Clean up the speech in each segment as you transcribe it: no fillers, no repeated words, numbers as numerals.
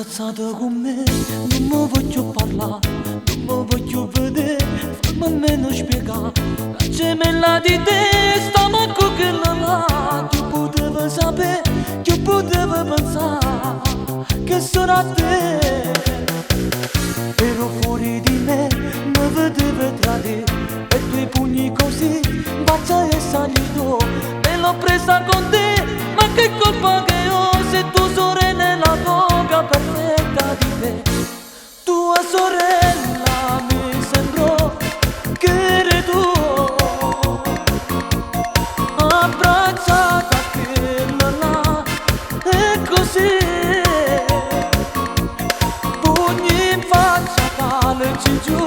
Abbracciata con me, non mi voglio parlare, non mi voglio vedere, fammi almeno spiegare. La gemella di te, sta manco che là, che potevo sapere, che potevo pensare, che sono a te. Ero fuori di me, mi vedevo tradire, e i tuoi pugni così, bacia e salito, me l'ho presa con te, ma che colpa che ho, se tu sorella nella coppia perfetta di te. Tua sorella mi sembrò che eri tu, abbracciata quella là, e così, pugni in faccia, calci giù,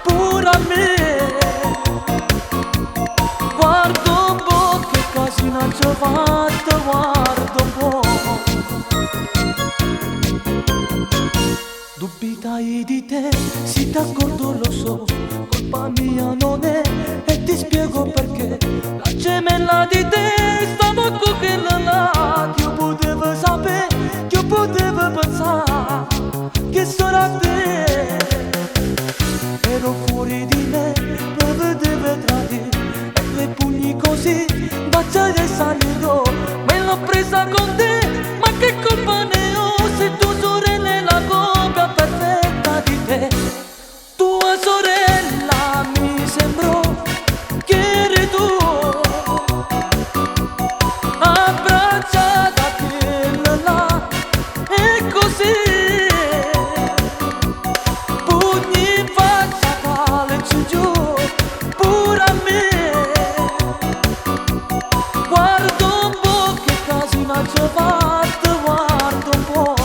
pure a me. Guarda un po' che casino ci ho fatto, guarda un po'. Dubitai di te, sì d'accordo lo so, colpa mia non è, e ti spiego perché. La gemella di te, stavo con quella là, che io potevo sapere, che io potevo pensare, che sono a te. Ero fuori di me, mi vedevo tradire, e i tuoi pugni così, bacia e salito, me l'ho presa con te, ma che colpa ne ho, se tu sorella è la coppia perfetta di te. Tua sorella mi sembrò che eri tu, abbracciata quella là, e così, pugni in faccia, calci giù, pure a me. Guarda un po' che casino ci ho fatto, guarda un po'.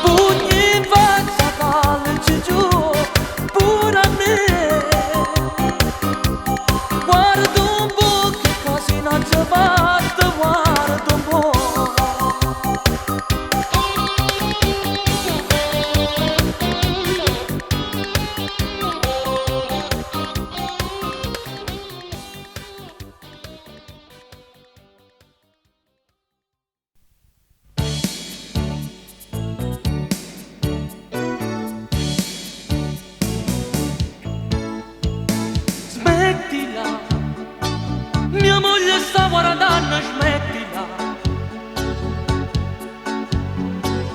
Pugni in faccia, calci giù, pure a me. Guarda un po' che casino ci ho fatto, guarda un po'. Smettila, mia moglie sta guardando, smettila.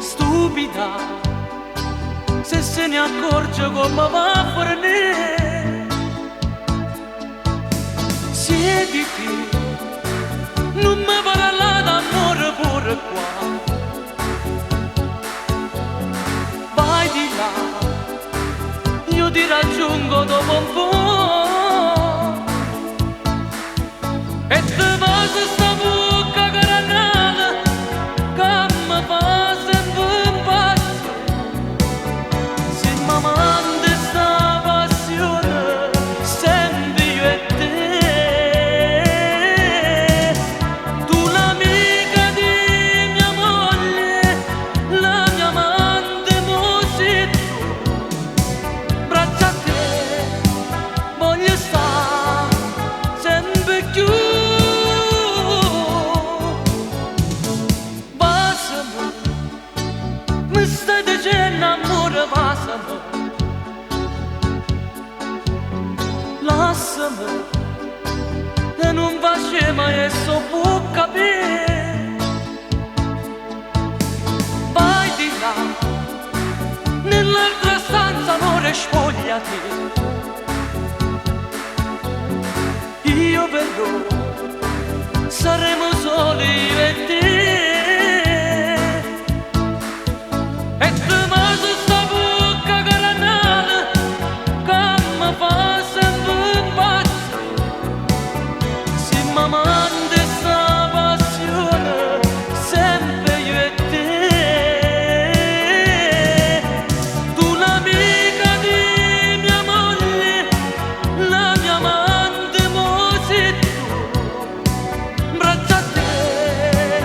Stupida, se se ne accorge come va a fornire. Siediti, non mi parla d'amore pure qua. Vai di là, io ti raggiungo dopo un po'. E te vas sta bocca caranale, che mi fa sempre impazzire. Se mi mandi sta passione, sempre io e te. Tu l'amica di mia moglie, la mia amante, mo sei tu. Braccia a te, voglio stare sempre più. Mi stai dicendo amore, passami, lasciami, e non faccio mai e so può capire. Vai di là, nell'altra stanza amore, spogliati. Io verrò, saremo soli io e te. E te vas sta bocca caranale, che mi fa sempre impazzire. Se mi mandi sta passione, sempre io e te. Tu l'amica di mia moglie, la mia amante, mo sei tu. Braccia a te,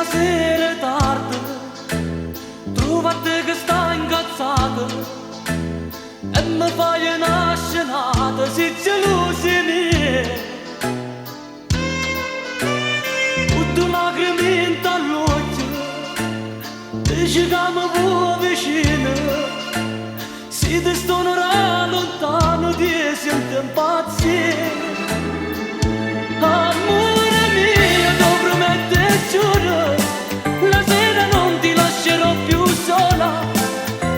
una sera tardi trovate che sta incazzata e mi fai una scenata se gelosi mie. Tutte lacrime in t'alloggia dici che mi vuoi vicino, se ti sto lontano ti sento impazzire. Amore mio, ti prometto e giuro, la sera non ti lascerò più sola,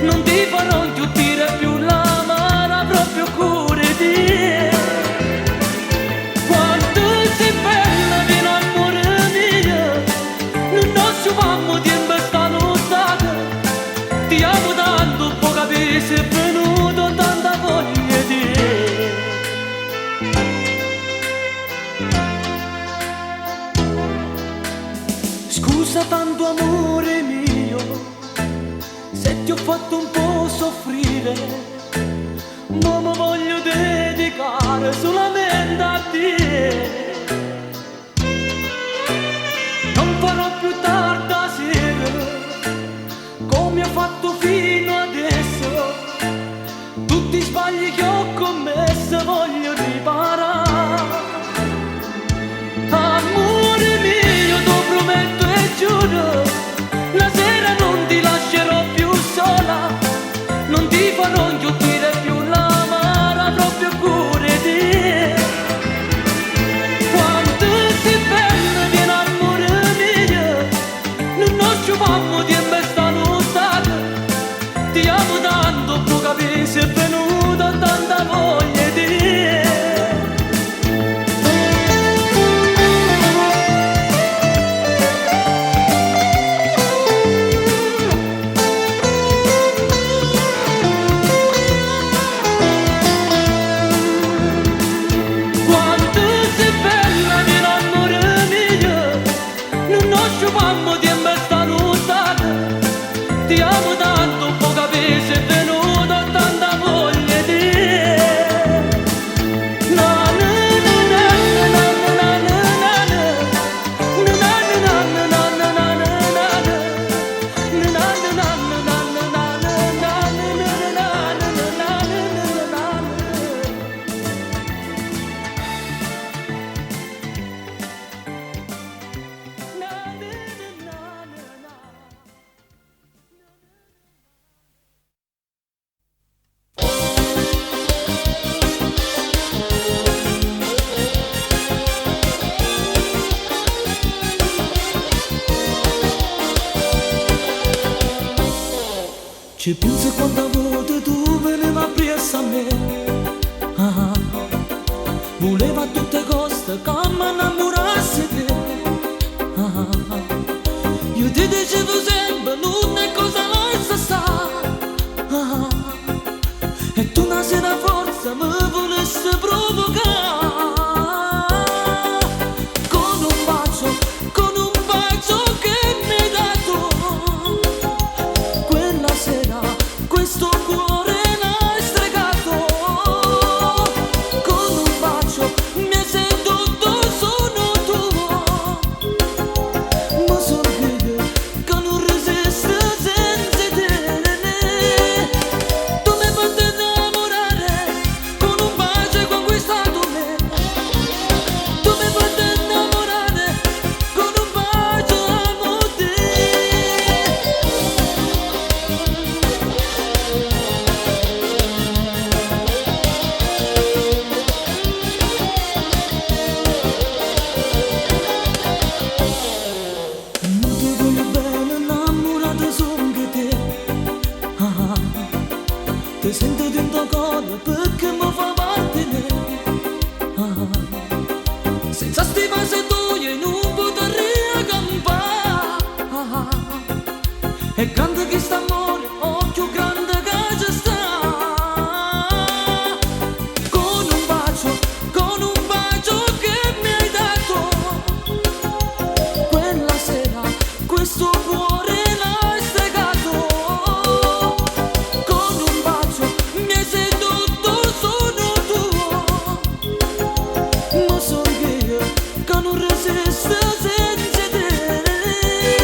non ti farò inchiudere più l'amara, proprio cura di te. Quanto sei bella, vieni amore mio, non ci fammo tempo sta nottata, ti amo tanto, può capire se è venuto tanta voglia di te. Scusa tanto amore mio, se ti ho fatto un po' soffrire, ma mi voglio dedicare solamente a te. Non farò più tarda sera, come ho fatto fino adesso, tutti i sbagli che ho commesso voglio riparare. Amore mio, ti prometto e giuro, la sera non ti lascerò più sola, non ti farò inchiudere più l'amara, proprio cura di te. Quanto sei bella, vieni amore mio, non ci fammo tempo sta nottata, ti amo tanto, può capire se è venuta tanta voglia di te. Fammo tempo sta nottata, ti amo tanto, può capire se è venuta tanta voglia di te. Na na na na na na na na ci pensi quante volte tu veniva appresso a me, voleva a tutte coste che mi innamorassi di te. Io ti dicevo sempre non è cosa la sa, e tu una sera forza mi volessi provocare con un bacio che mi hai dato. Quella sera questo cuore l'hai stregato, con un bacio mi hai sedotto, sono tuo, ma sorride che non resiste senza te. Tu mi hai fatto innamorare, con un bacio hai conquistato me. Tu mi hai fatto innamorare, con un bacio amo te. Non ti voglio bene, innamorata sono che te. Ti sento dentro cuore perché mi fa parte di me. Senza stima se tu non potrei campare. E grande che sta amore, oh più grande che ci sta. Con un bacio che mi hai dato. Quella sera questo cuore l'hai stregato, con un bacio mi hai sedotto, sono tuo, ma so che non resiste senza te.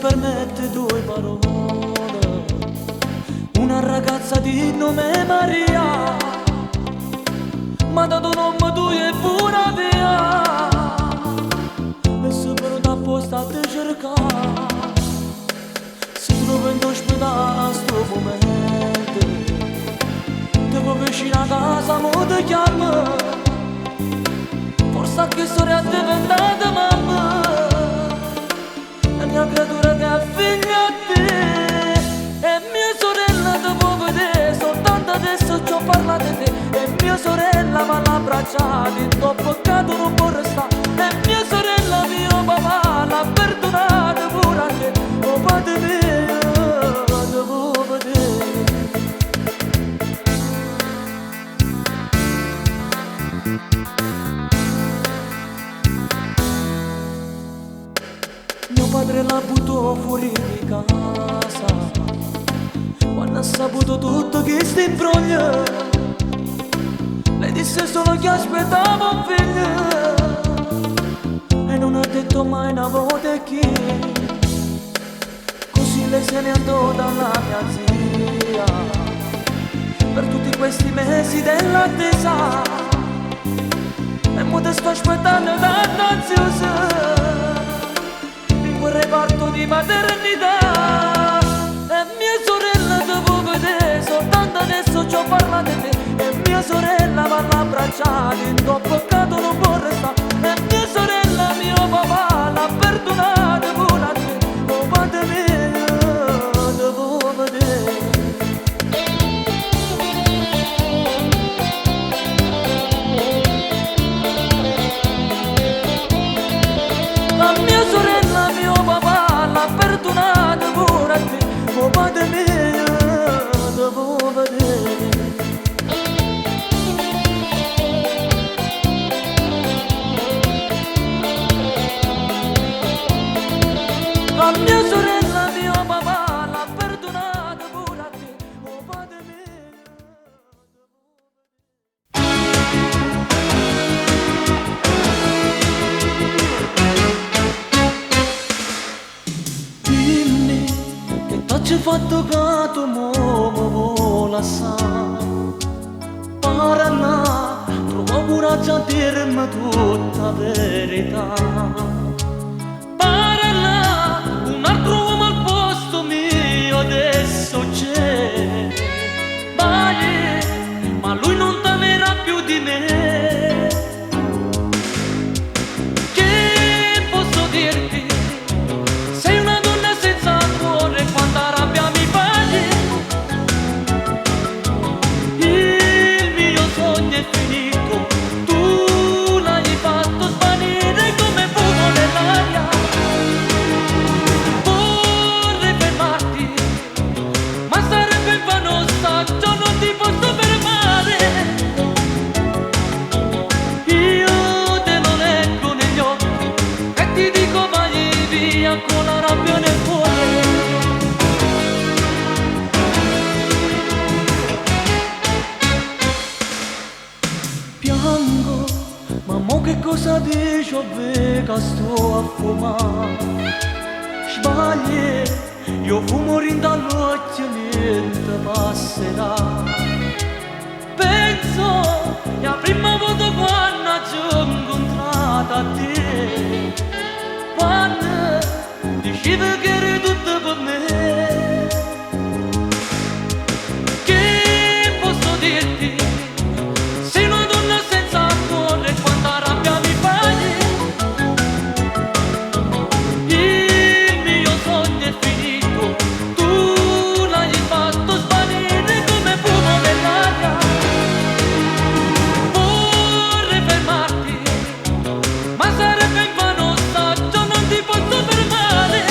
permette due parole, una ragazza di nome Maria, ma dato nome tu è pure via, e se venuta apposta a te cercare, si trova in ospedale a sto momento, devo vicino a casa, mo ti chiamo, forse anche storia è diventata mamma. La mia creatura che ha figlia a te e mia sorella ti può vedere, soltanto adesso ci ho parlato di te. E mia sorella va l'abbracciata, in tuo peccato non può restare. E mia sorella mio papà l'ha perdonata pure a te. Oh padre mio, ti può vedere. Mio padre l'ha buttato fuori di casa quando ha saputo tutto che sta in broglia. Lei disse solo che aspettava un figlio e non ha detto mai una volta chi. Così lei se ne andò dalla mia zia per tutti questi mesi dell'attesa e mo te sto aspettando tanto ansiosa quel reparto di maternità. E mia sorella ti può vedere, soltanto adesso ci ho parlato di te. E mia sorella va l'abbracciata, in tuo peccato non può restare. E mia sorella mio papà l'ha perdonata pure a te. Oh padre mio, ti può vedere. La mia sorella mio papà l'ha perdonata pure a te. Oh padre mio, ti può vedere. La mia sorella mio papà l'ha perdonata pure a te. Oh padre mio. Dimmi che t'ho fatto che tu mo vuole assai. Parla, trova coraggio a dirmi tutta la verità. Parla, un altro uomo al posto mio adesso c'è. Vai, ma lui non t'amerà più di me. Che posso dirti? Sei una donna senza cuore, quanta rabbia mi fai. Il mio sogno è finito, tu l'hai fatto svanire come fumo nell'aria. Vorrei fermarti, ma sarebbe in vano, saggio, non ti posso fermare. Io te lo leggo negli occhi e ti dico vai via con la rabbia nel cuore. Piango, ma mo che cosa dici? Che sto a fumare. Sbagli, io fumo dall'occhio, niente passerà. Penso, la prima volta quando ci ho incontrato a te, quando dicevi che eri tutto per me. Che posso dirti? Sei una donna senza cuore, quanta rabbia mi fai. Il mio sogno è finito, tu l'hai fatto svanire come fumo nell'aria. Vorrei fermarti, ma sarebbe in vano, saggio, non ti posso fermare.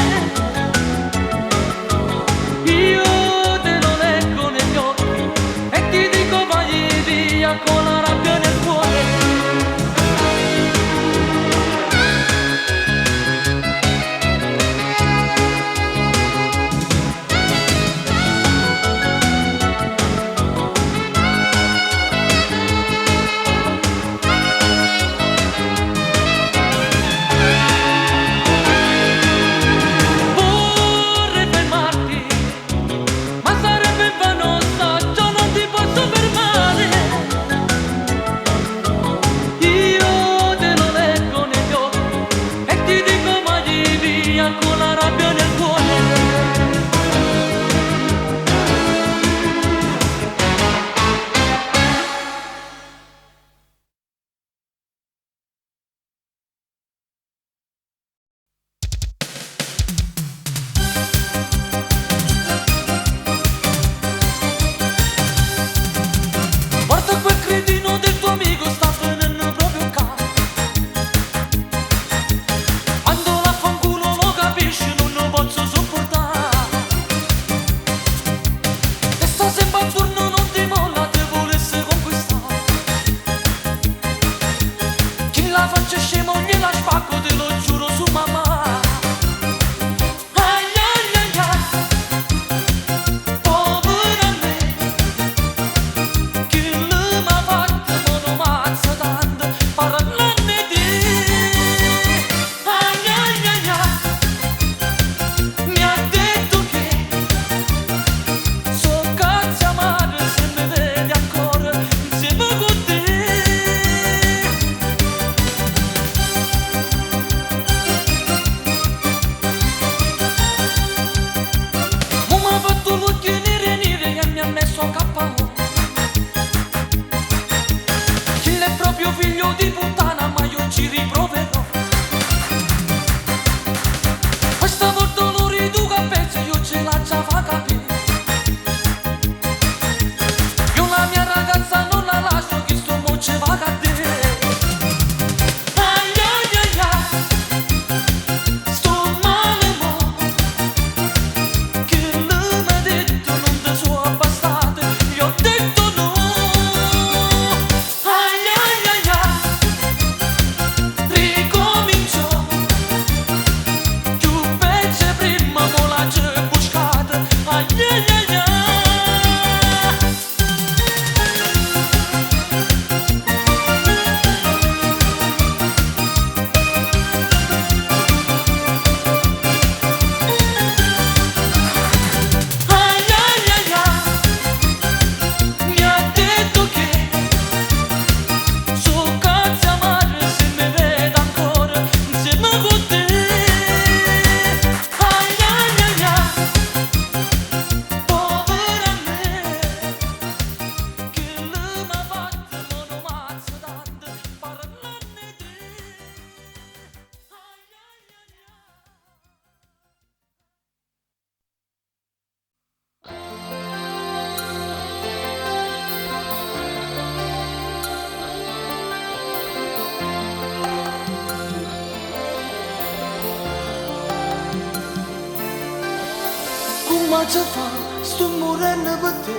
Come ci fa, sto morendo per te,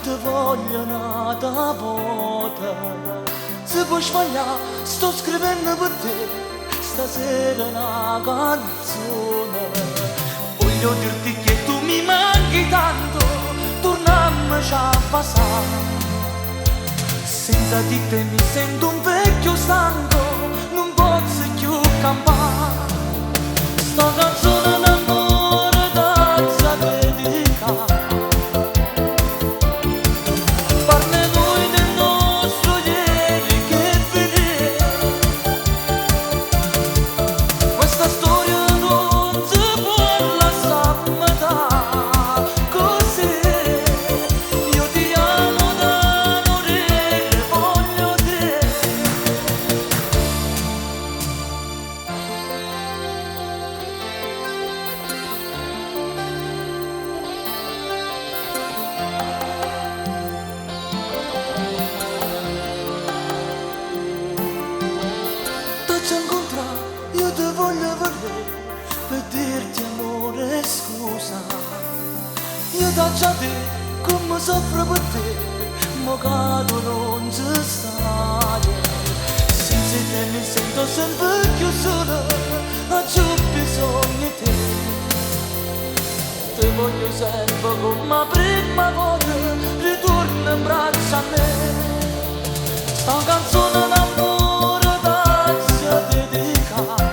ti voglio un'altra volta. Se puoi sbagliare, sto scrivendo per te, stasera una canzone. Voglio dirti che tu mi manchi tanto, tornammoci a passare. Senza di te mi sento un vecchio stanco, non posso più campare. Sta canzone d'amore da dedicare. Parla noi del nostro ieri che finì. Questa storia non si può lasciare a metà. Così io ti amo da morire, voglio te. T'ho incontrato, io ti voglio vedere per dirti amore scusa. Io t'ho già detto come soffro per te, ma cado non ci stai. Senza te mi sento sempre più sola, ho più bisogno di te. Ti voglio sempre come prima volta, ritorna in braccio a me. Sta canzone d'amore da dedicare.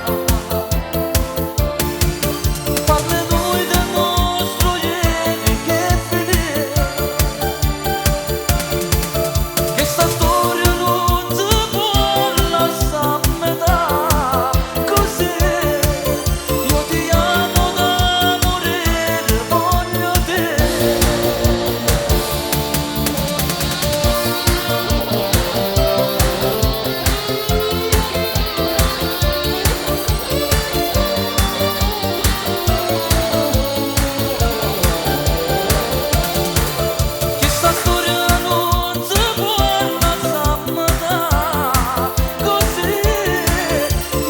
Parla noi del nostro ieri che finì. Che sta storia non si può lasciare a metà. Così io ti amo da morire, voglio te. Che sta storia non si può lasciare a metà. Così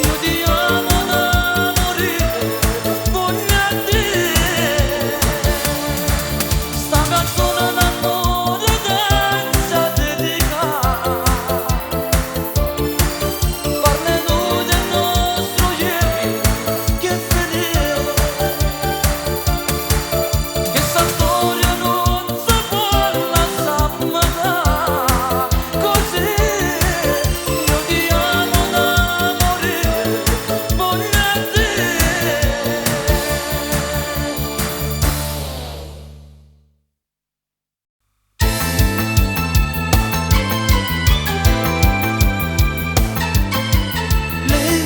io ti amo da morire, voglio te. Sta canzone d'amore da dedicare. Parla noi del nostro ieri che finì. Che sta storia non si può lasciare a metà. Così io ti amo da morire, voglio te. Lei,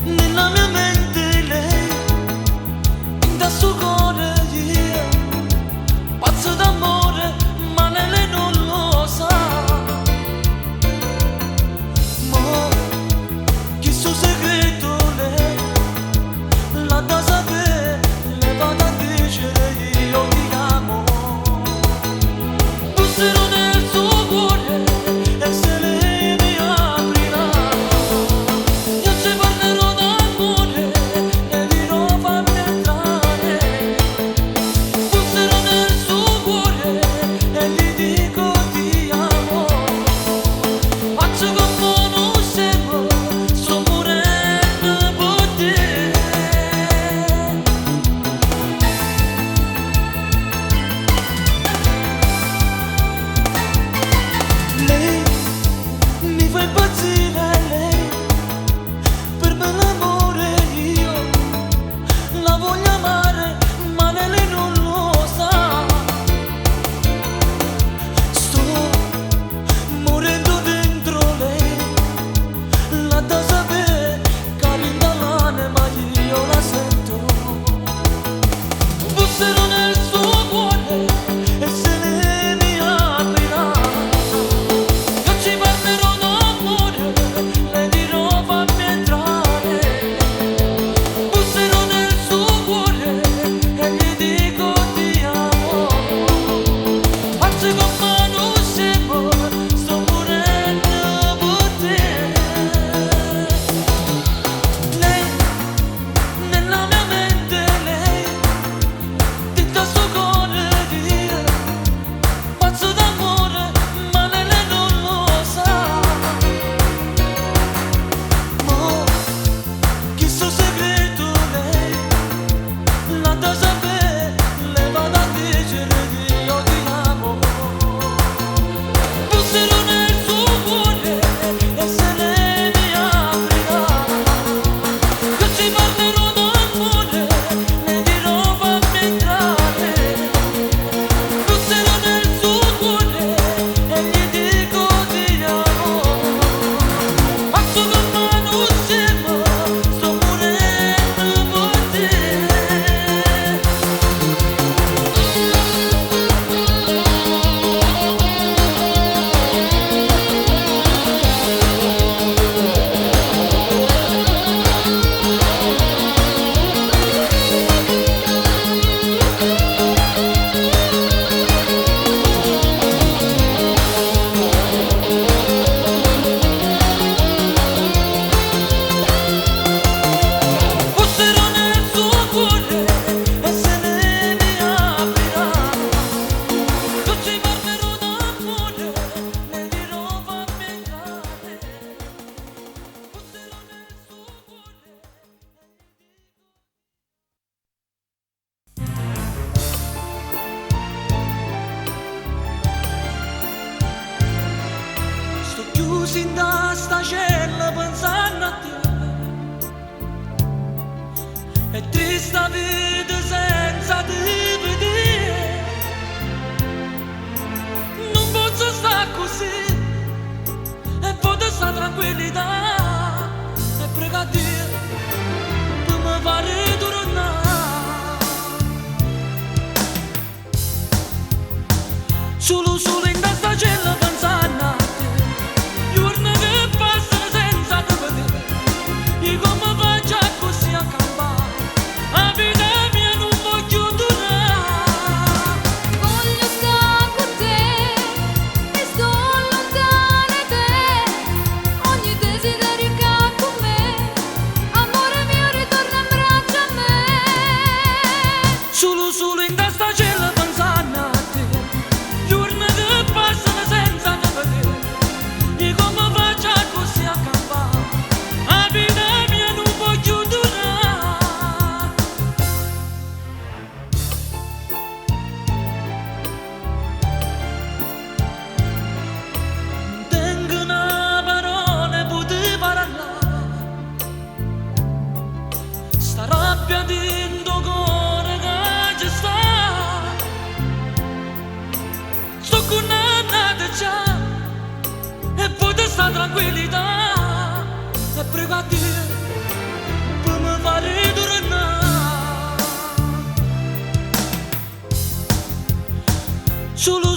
nella mia mente lei, da suo cuore io, pazzo d'amore, ma lei non lo sa. Ma che suo segreto lei, l'ha da sapere, le vado a dicere io ti amo. Busserò nel suo cuore e se lei mi aprirà, io ci parlerò d'amore e dirò fammi entrare. Busserò nel suo cuore e gli dico ti amo. Faccio come non sembro, sto morendo per te. Lei mi fa impazzire, lei, per me l'amore io la voglio amare, ma lei non lo sa. Sto morendo dentro lei, l'ha da sapere, carinda l'anima, io la sento. Busserò nel suo cuore e se lei mi aprirà, io ci parlerò d'amore, le dirò fammi entrare. Busserò nel suo cuore e gli dico ti amo. Faccio come non sembro, sto morendo per te. Lei, nella mia mente lei, Chiusi in sta cella pensando a te. È triste vita senza te vedere. Non posso stare così e poter stare tranquillità. E prego a Dio per mi fare tornare. Solo in sta cella pensando a te. Giorni che passano senza te vedere. E come faccio così a campare? La vita mia non voglio durare. Voglio stare con te e sto lontano da te. Ogni desiderio che ha con me, amore mio ritorna in braccio a me. Solo in sta cella pensando a te. Giorni che passano senza te vedere. E come faccio così a campare? La vita mia non voglio durare. Tengo una parola poter parlare. Sta rabbia dentro cuore che ci sta. Sto condannata già e poter stare tranquillità. E prego a Dio per mi fare tornare. Solo